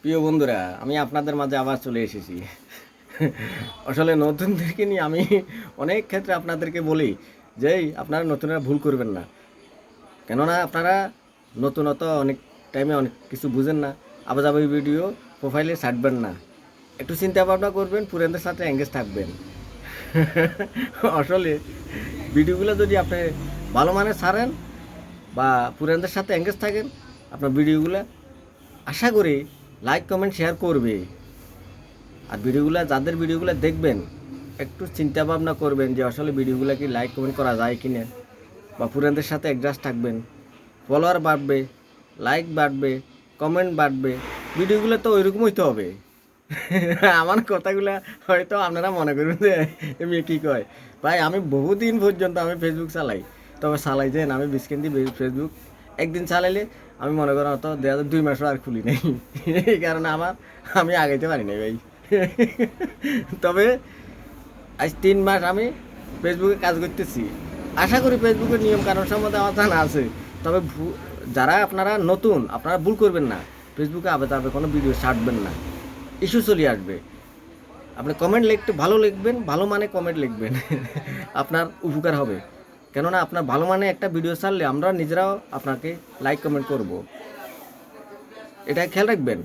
প্রিয় বন্ধুরা, আমি আপনাদের মাঝে আবার চলে এসেছি। আসলে নতুনদেরকে নিয়ে আমি অনেক ক্ষেত্রে আপনাদেরকে বলি যে আপনারা নতুনরা ভুল করবেন না। কেননা আপনারা নতুনত অনেক টাইমে অনেক কিছু বুঝেন না। আবার ভিডিও প্রোফাইলে ছাড়বেন না। একটু চিন্তা ভাবনা করবেন, পুরানদের সাথে এঙ্গেজ থাকবেন। আসলে ভিডিওগুলো যদি আপনি ভালো মানে ছাড়েন বা পুরানদের সাথে এঙ্গেজ থাকেন, আপনার ভিডিওগুলো আশা করি লাইক কমেন্ট শেয়ার করবে। আর যাদের ভিডিওগুলো দেখবেন, একটু চিন্তা ভাবনা করবেন যে আসলে ভিডিওগুলো কি লাইক কমেন্ট করা যায় কি না, বা পুরানদের সাথে অ্যাডজাস্ট থাকবেন। ফলোয়ার বাড়বে, লাইক বাড়বে, কমেন্ট বাড়বে। ভিডিওগুলো তো ওইরকম হইতে হবে। আমার কথাগুলো হয়তো আপনারা মনে করবেন যে এমনি কী কয়। ভাই, আমি বহুদিন পর্যন্ত আমি ফেসবুক চালাই। তবে চালাই যে আমি বিস্কেন্দি ফেসবুক একদিন চালাইলে আমি মনে করেন অত 2 মাসও আর খুলি নাই। এই কারণে আমি আগাইতে পারি নাই ভাই। তবে আজ 3 মাস আমি ফেসবুকে কাজ করতেছি। আশা করি ফেসবুকের নিয়ম কানুন সম্বন্ধে আমার জানা আছে। তবে যারা আপনারা নতুন, আপনারা ভুল করবেন না। ফেসবুকে আবে কোনো ভিডিও ছাড়বেন না, ইস্যু চলে আসবে। আপনি কমেন্ট লিখতে ভালো লিখবেন, ভালো মানে কমেন্ট লিখবেন। আপনার উপকার হবে। কেননা আপনার ভালো মানে একটা ভিডিও ছাড়লে আমরা নিজেরাও আপনাকে লাইক কমেন্ট করব। এটা খেয়াল রাখবেন।